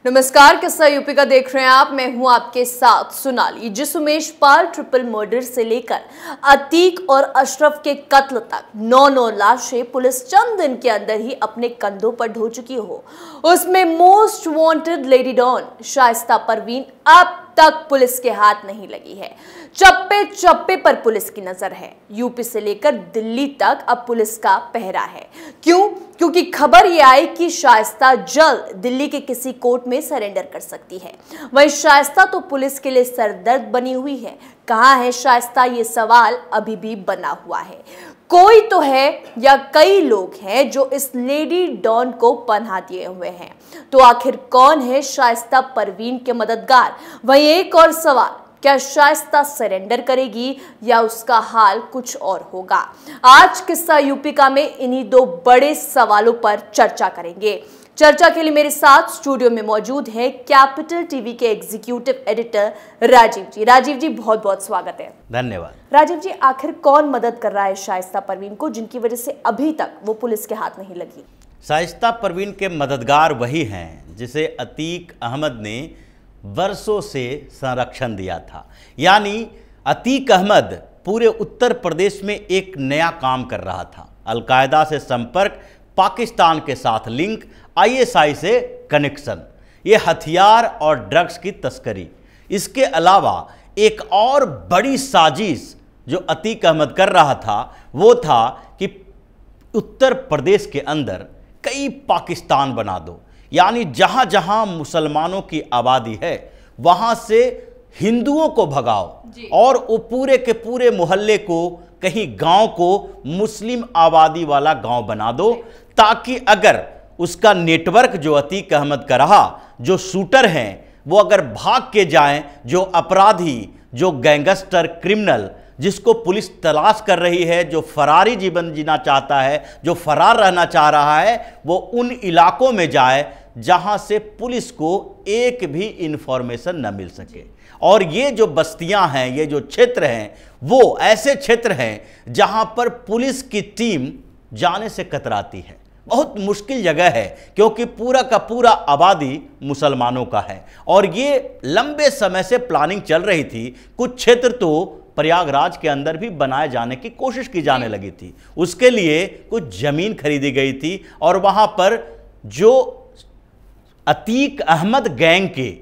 नमस्कार, किस्सा यूपी का देख रहे हैं आप। मैं हूं आपके साथ सोनाली। जिस उमेश पाल ट्रिपल मर्डर से लेकर अतीक और अशरफ के कत्ल तक 9 लाशें पुलिस चंद दिन के अंदर ही अपने कंधों पर ढो चुकी हो, उसमें most wanted lady don Shaista Parveen अब तक पुलिस के हाथ नहीं लगी है। चप्पे चप्पे पर पुलिस की नजर है। यूपी से लेकर दिल्ली तक अब पुलिस का पहरा है। क्यों? क्योंकि खबर यह आई कि शाइस्ता जल्द दिल्ली के किसी कोर्ट में सरेंडर कर सकती है। वहीं शाइस्ता तो पुलिस के लिए सरदर्द बनी हुई है। कहां है शाइस्ता, ये सवाल अभी भी बना हुआ है। कोई तो है या कई लोग हैं जो इस लेडी डॉन को पनाह दिए हुए हैं। तो आखिर कौन है शाइस्ता परवीन के मददगार? वहीं एक और सवाल, क्या शाइस्ता सरेंडर करेगी या उसका हाल कुछ और होगा? आज किस्सा यूपी का में इन्हीं दो बड़े सवालों पर चर्चा करेंगे। चर्चा के लिए मेरे साथ स्टूडियो में मौजूद है कैपिटल टीवी के एग्जीक्यूटिव एडिटर राजीव जी। राजीव जी, बहुत बहुत स्वागत है। धन्यवाद। राजीव जी, आखिर कौन मदद कर रहा है शाइस्ता परवीन को, जिनकी वजह से अभी तक वो पुलिस के हाथ नहीं लगी? शाइस्ता परवीन के मददगार वही हैं जिसे अतीक अहमद ने वर्षों से संरक्षण दिया था। यानी अतीक अहमद पूरे उत्तर प्रदेश में एक नया काम कर रहा था। अलकायदा से संपर्क, पाकिस्तान के साथ लिंक, आईएसआई से कनेक्शन, ये हथियार और ड्रग्स की तस्करी। इसके अलावा एक और बड़ी साजिश जो अतीक अहमद कर रहा था वो था कि उत्तर प्रदेश के अंदर कई पाकिस्तान बना दो। यानी जहां जहां मुसलमानों की आबादी है वहां से हिंदुओं को भगाओ और वो पूरे के पूरे मोहल्ले को, कहीं गांव को मुस्लिम आबादी वाला गांव बना दो, ताकि अगर उसका नेटवर्क जो अतीक अहमद का रहा, जो शूटर हैं वो अगर भाग के जाएं, जो अपराधी, जो गैंगस्टर, क्रिमिनल जिसको पुलिस तलाश कर रही है, जो फरारी जीवन जीना चाहता है, जो फरार रहना चाह रहा है, वो उन इलाकों में जाए जहां से पुलिस को एक भी इंफॉर्मेशन न मिल सके। और ये जो बस्तियां हैं, ये जो क्षेत्र हैं, वो ऐसे क्षेत्र हैं जहां पर पुलिस की टीम जाने से कतराती है। बहुत मुश्किल जगह है क्योंकि पूरा का पूरा आबादी मुसलमानों का है। और ये लंबे समय से प्लानिंग चल रही थी। कुछ क्षेत्र तो प्रयागराज के अंदर भी बनाए जाने की कोशिश की जाने लगी थी। उसके लिए कुछ जमीन खरीदी गई थी और वहां पर जो अतीक अहमद गैंग के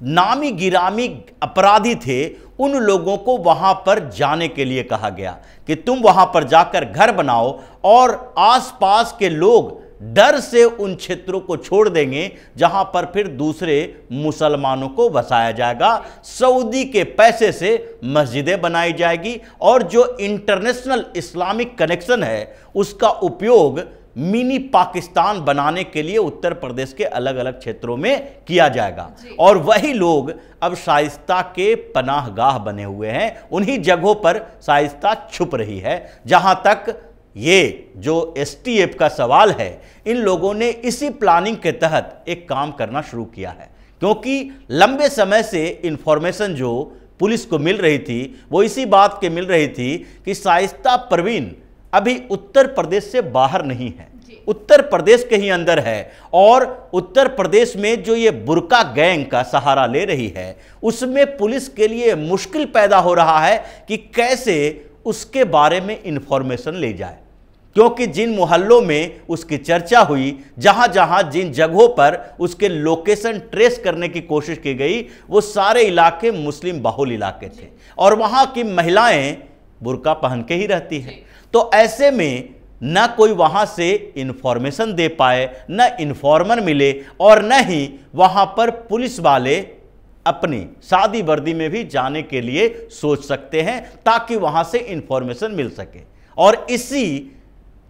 नामी गिरामी अपराधी थे उन लोगों को वहां पर जाने के लिए कहा गया कि तुम वहां पर जाकर घर बनाओ और आसपास के लोग डर से उन क्षेत्रों को छोड़ देंगे जहां पर फिर दूसरे मुसलमानों को बसाया जाएगा। सऊदी के पैसे से मस्जिदें बनाई जाएगी और जो इंटरनेशनल इस्लामिक कनेक्शन है उसका उपयोग मिनी पाकिस्तान बनाने के लिए उत्तर प्रदेश के अलग अलग क्षेत्रों में किया जाएगा। और वही लोग अब शाइस्ता के पनाहगाह बने हुए हैं। उन्हीं जगहों पर शाइस्ता छुप रही है। जहां तक ये जो एसटीएफ का सवाल है, इन लोगों ने इसी प्लानिंग के तहत एक काम करना शुरू किया है। क्योंकि लंबे समय से इंफॉर्मेशन जो पुलिस को मिल रही थी वो इसी बात के मिल रही थी कि शाइस्ता परवीन अभी उत्तर प्रदेश से बाहर नहीं है, उत्तर प्रदेश के ही अंदर है। और उत्तर प्रदेश में जो ये बुर्का गैंग का सहारा ले रही है उसमें पुलिस के लिए मुश्किल पैदा हो रहा है कि कैसे उसके बारे में इंफॉर्मेशन ले जाए। क्योंकि जिन मोहल्लों में उसकी चर्चा हुई, जहां जहां जिन जगहों पर उसके लोकेशन ट्रेस करने की कोशिश की गई, वो सारे इलाके मुस्लिम बाहुल इलाके थे और वहां की महिलाएं बुर्का पहन के ही रहती हैं। तो ऐसे में न कोई वहां से इंफॉर्मेशन दे पाए, न इन्फॉर्मर मिले और न ही वहां पर पुलिस वाले अपनी शादी वर्दी में भी जाने के लिए सोच सकते हैं ताकि वहां से इंफॉर्मेशन मिल सके। और इसी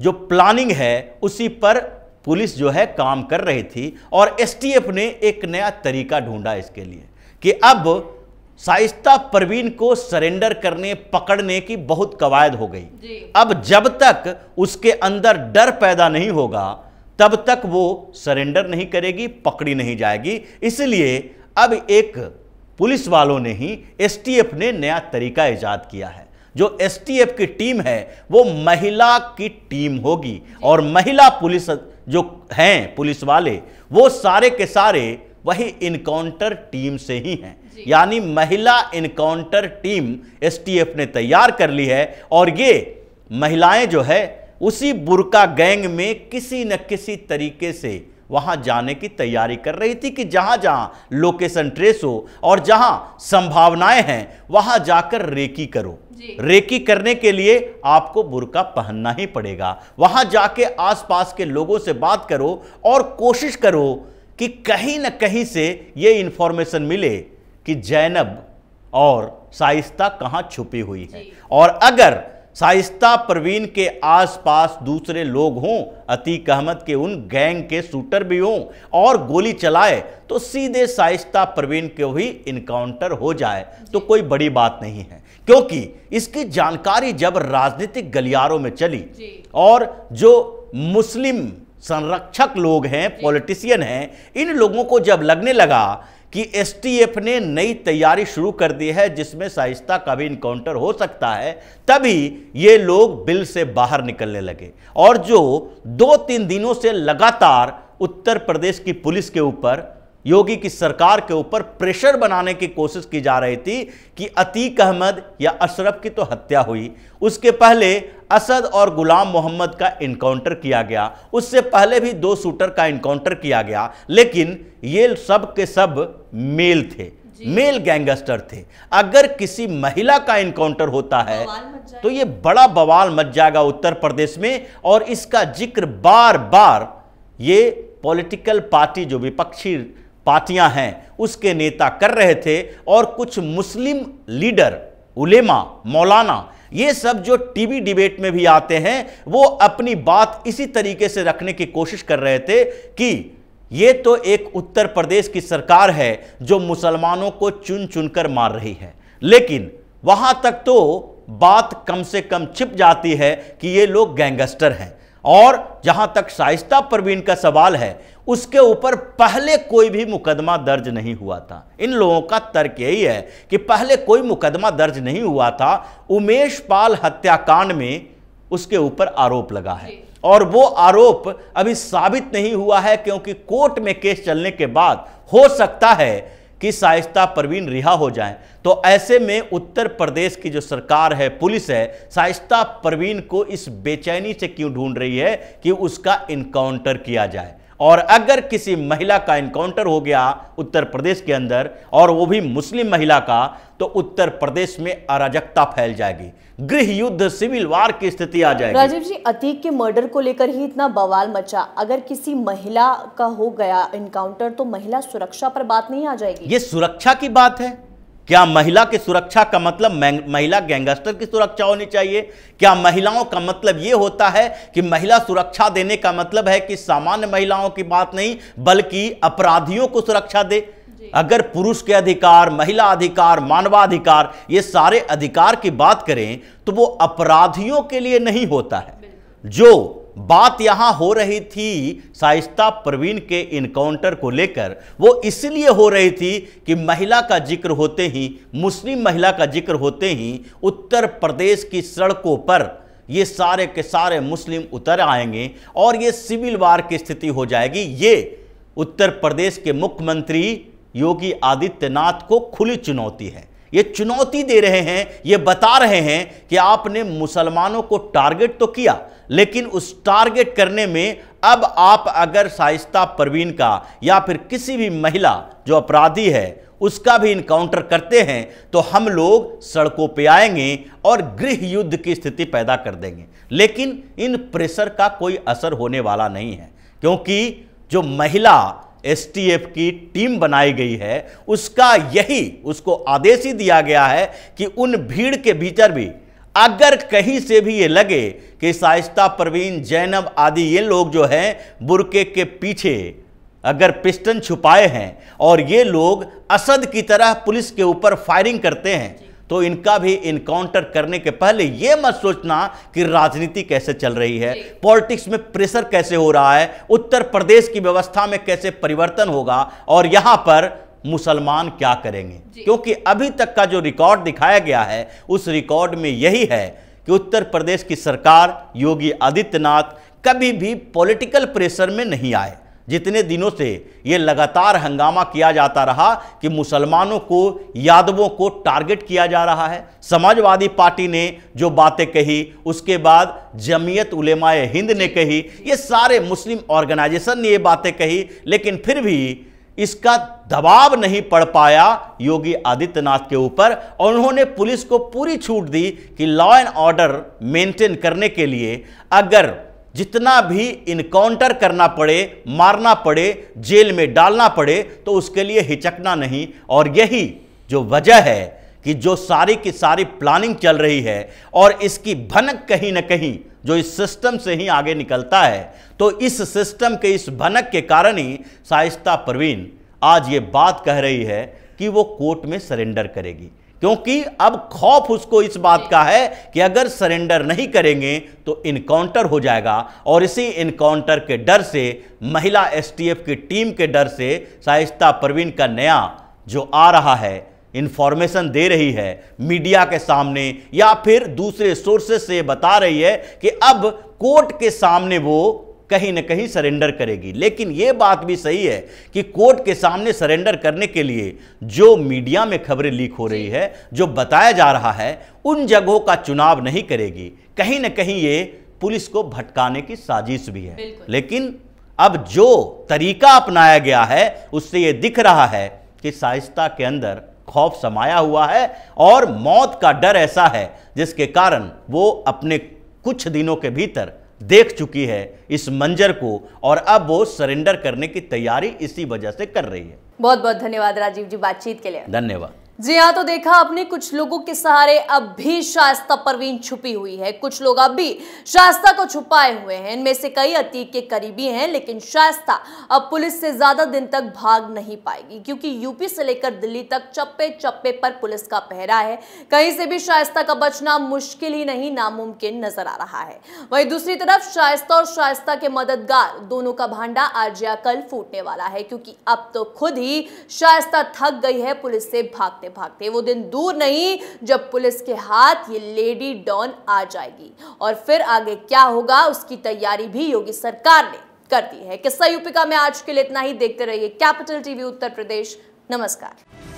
जो प्लानिंग है उसी पर पुलिस जो है काम कर रही थी। और एसटीएफ ने एक नया तरीका ढूंढा इसके लिए कि अब शाइस्ता परवीन को सरेंडर करने, पकड़ने की बहुत कवायद हो गई। अब जब तक उसके अंदर डर पैदा नहीं होगा तब तक वो सरेंडर नहीं करेगी, पकड़ी नहीं जाएगी। इसलिए अब एक पुलिस वालों ने ही, एसटीएफ ने नया तरीका इजाद किया है। जो एसटीएफ की टीम है वो महिला की टीम होगी और महिला पुलिस जो हैं पुलिस वाले वो सारे के सारे वही इनकाउंटर टीम से ही हैं। यानी महिला इनकाउंटर टीम एसटीएफ ने तैयार कर ली है और ये महिलाएं जो है उसी बुर्का गैंग में किसी न किसी तरीके से वहां जाने की तैयारी कर रही थी कि जहां जहां लोकेशन ट्रेस हो और जहां संभावनाएं हैं वहां जाकर रेकी करो। रेकी करने के लिए आपको बुर्का पहनना ही पड़ेगा। वहां जाके आसपास के लोगों से बात करो और कोशिश करो कि कहीं ना कहीं से यह इंफॉर्मेशन मिले कि जैनब और शाइस्ता कहां छुपी हुई है, और अगर शाइस्ता परवीन के आसपास दूसरे लोग हों, अतीक अहमद के उन गैंग के शूटर भी हों और गोली चलाए तो सीधे शाइस्ता परवीन के ही इनकाउंटर हो जाए तो कोई बड़ी बात नहीं है। क्योंकि इसकी जानकारी जब राजनीतिक गलियारों में चली और जो मुस्लिम संरक्षक लोग हैं, पॉलिटिशियन हैं, इन लोगों को जब लगने लगा कि एसटीएफ ने नई तैयारी शुरू कर दी है जिसमें शाइस्ता का भी इनकाउंटर हो सकता है, तभी ये लोग बिल से बाहर निकलने लगे। और जो 2-3 दिनों से लगातार उत्तर प्रदेश की पुलिस के ऊपर, योगी की सरकार के ऊपर प्रेशर बनाने की कोशिश की जा रही थी कि अतीक अहमद या अशरफ की तो हत्या हुई, उसके पहले असद और गुलाम मोहम्मद का इनकाउंटर किया गया, उससे पहले भी 2 शूटर का इनकाउंटर किया गया, लेकिन ये सब के सब मेल थे, मेल गैंगस्टर थे। अगर किसी महिला का इनकाउंटर होता है तो ये बड़ा बवाल मच जाएगा उत्तर प्रदेश में। और इसका जिक्र बार बार ये पॉलिटिकल पार्टी, जो विपक्षी पार्टियां हैं, उसके नेता कर रहे थे और कुछ मुस्लिम लीडर, उलेमा, मौलाना, ये सब जो टीवी डिबेट में भी आते हैं, वो अपनी बात इसी तरीके से रखने की कोशिश कर रहे थे कि ये तो एक उत्तर प्रदेश की सरकार है जो मुसलमानों को चुन चुनकर मार रही है, लेकिन वहां तक तो बात कम से कम छिप जाती है कि ये लोग गैंगस्टर हैं। और जहां तक शाइस्ता परवीन का सवाल है, उसके ऊपर पहले कोई भी मुकदमा दर्ज नहीं हुआ था। इन लोगों का तर्क यही है कि पहले कोई मुकदमा दर्ज नहीं हुआ था। उमेश पाल हत्याकांड में उसके ऊपर आरोप लगा है और वो आरोप अभी साबित नहीं हुआ है, क्योंकि कोर्ट में केस चलने के बाद हो सकता है कि शाइस्ता परवीन रिहा हो जाएं। तो ऐसे में उत्तर प्रदेश की जो सरकार है, पुलिस है, शाइस्ता परवीन को इस बेचैनी से क्यों ढूंढ रही है कि उसका इनकाउंटर किया जाए। और अगर किसी महिला का इनकाउंटर हो गया उत्तर प्रदेश के अंदर, और वो भी मुस्लिम महिला का, तो उत्तर प्रदेश में अराजकता फैल जाएगी, गृह युद्ध, सिविल वार की स्थिति आ जाएगी। राजीव जी, अतीक के मर्डर को लेकर ही इतना बवाल मचा, अगर किसी महिला का हो गया इनकाउंटर तो महिला सुरक्षा पर बात नहीं आ जाएगी? ये सुरक्षा की बात है क्या? महिला की सुरक्षा का मतलब महिला गैंगस्टर की सुरक्षा होनी चाहिए क्या? महिलाओं का मतलब यह होता है कि महिला सुरक्षा देने का मतलब है कि सामान्य महिलाओं की बात नहीं, बल्कि अपराधियों को सुरक्षा दे। अगर पुरुष के अधिकार, महिला अधिकार, मानवाधिकार, ये सारे अधिकार की बात करें तो वो अपराधियों के लिए नहीं होता है। जो बात यहां हो रही थी शाइस्ता परवीन के इनकाउंटर को लेकर, वो इसलिए हो रही थी कि महिला का जिक्र होते ही, मुस्लिम महिला का जिक्र होते ही उत्तर प्रदेश की सड़कों पर ये सारे के सारे मुस्लिम उतर आएंगे और ये सिविल वार की स्थिति हो जाएगी। ये उत्तर प्रदेश के मुख्यमंत्री योगी आदित्यनाथ को खुली चुनौती है। ये चुनौती दे रहे हैं, ये बता रहे हैं कि आपने मुसलमानों को टारगेट तो किया, लेकिन उस टारगेट करने में अब आप अगर शाइस्ता परवीन का या फिर किसी भी महिला जो अपराधी है उसका भी इनकाउंटर करते हैं तो हम लोग सड़कों पे आएंगे और गृह युद्ध की स्थिति पैदा कर देंगे। लेकिन इन प्रेशर का कोई असर होने वाला नहीं है, क्योंकि जो महिला एसटीएफ की टीम बनाई गई है उसको आदेश ही दिया गया है कि उन भीड़ के भीतर भी अगर कहीं से भी ये लगे कि शाइस्ता परवीन, जैनब आदि ये लोग जो हैं बुर्के के पीछे अगर पिस्टन छुपाए हैं और ये लोग असद की तरह पुलिस के ऊपर फायरिंग करते हैं, तो इनका भी इनकाउंटर करने के पहले ये मत सोचना कि राजनीति कैसे चल रही है, पॉलिटिक्स में प्रेशर कैसे हो रहा है, उत्तर प्रदेश की व्यवस्था में कैसे परिवर्तन होगा और यहां पर मुसलमान क्या करेंगे। क्योंकि अभी तक का जो रिकॉर्ड दिखाया गया है उस रिकॉर्ड में यही है कि उत्तर प्रदेश की सरकार, योगी आदित्यनाथ कभी भी पॉलिटिकल प्रेशर में नहीं आए। जितने दिनों से ये लगातार हंगामा किया जाता रहा कि मुसलमानों को, यादवों को टारगेट किया जा रहा है। समाजवादी पार्टी ने जो बातें कही, उसके बाद जमीयत उलेमाए हिंद ने कही, ये सारे मुस्लिम ऑर्गेनाइजेशन ने ये बातें कही, लेकिन फिर भी इसका दबाव नहीं पड़ पाया योगी आदित्यनाथ के ऊपर और उन्होंने पुलिस को पूरी छूट दी कि लॉ एंड ऑर्डर मेंटेन करने के लिए अगर जितना भी इनकाउंटर करना पड़े, मारना पड़े, जेल में डालना पड़े, तो उसके लिए हिचकना नहीं। और यही जो वजह है कि जो सारी की सारी प्लानिंग चल रही है और इसकी भनक कहीं ना कहीं जो इस सिस्टम से ही आगे निकलता है, तो इस सिस्टम के इस भनक के कारण ही शाइस्ता परवीन आज ये बात कह रही है कि वो कोर्ट में सरेंडर करेगी, क्योंकि अब खौफ उसको इस बात का है कि अगर सरेंडर नहीं करेंगे तो इनकाउंटर हो जाएगा। और इसी इनकाउंटर के डर से, महिला एसटीएफ की टीम के डर से शाइस्ता परवीन का नया जो आ रहा है, इंफॉर्मेशन दे रही है मीडिया के सामने या फिर दूसरे सोर्सेस से बता रही है कि अब कोर्ट के सामने वो कहीं ना कहीं सरेंडर करेगी। लेकिन यह बात भी सही है कि कोर्ट के सामने सरेंडर करने के लिए जो मीडिया में खबरें लीक हो रही है, जो बताया जा रहा है, उन जगहों का चुनाव नहीं करेगी। कहीं ना कहीं ये पुलिस को भटकाने की साजिश भी है। लेकिन अब जो तरीका अपनाया गया है उससे यह दिख रहा है कि शाइस्ता के अंदर खौफ समाया हुआ है और मौत का डर ऐसा है जिसके कारण वो अपने कुछ दिनों के भीतर देख चुकी है इस मंजर को और अब वो सरेंडर करने की तैयारी इसी वजह से कर रही है। बहुत बहुत धन्यवाद राजीव जी बातचीत के लिए। धन्यवाद। जी हाँ, तो देखा आपने, कुछ लोगों के सहारे अब भी शाइस्ता परवीन छुपी हुई है, कुछ लोग अब भी शाइस्ता को छुपाए हुए हैं। इनमें से कई अतीक के करीबी हैं, लेकिन शाइस्ता अब पुलिस से ज्यादा दिन तक भाग नहीं पाएगी, क्योंकि यूपी से लेकर दिल्ली तक चप्पे चप्पे पर पुलिस का पहरा है। कहीं से भी शाइस्ता का बचना मुश्किल ही नहीं, नामुमकिन नजर आ रहा है। वहीं दूसरी तरफ शाइस्ता और शाइस्ता के मददगार दोनों का भांडा आज या कल फूटने वाला है, क्योंकि अब तो खुद ही शाइस्ता थक गई है पुलिस से भागते भागते। वो दिन दूर नहीं जब पुलिस के हाथ ये लेडी डॉन आ जाएगी और फिर आगे क्या होगा उसकी तैयारी भी योगी सरकार ने कर दी है। किस्सा यूपी का में आज के लिए इतना ही। देखते रहिए कैपिटल टीवी उत्तर प्रदेश। नमस्कार।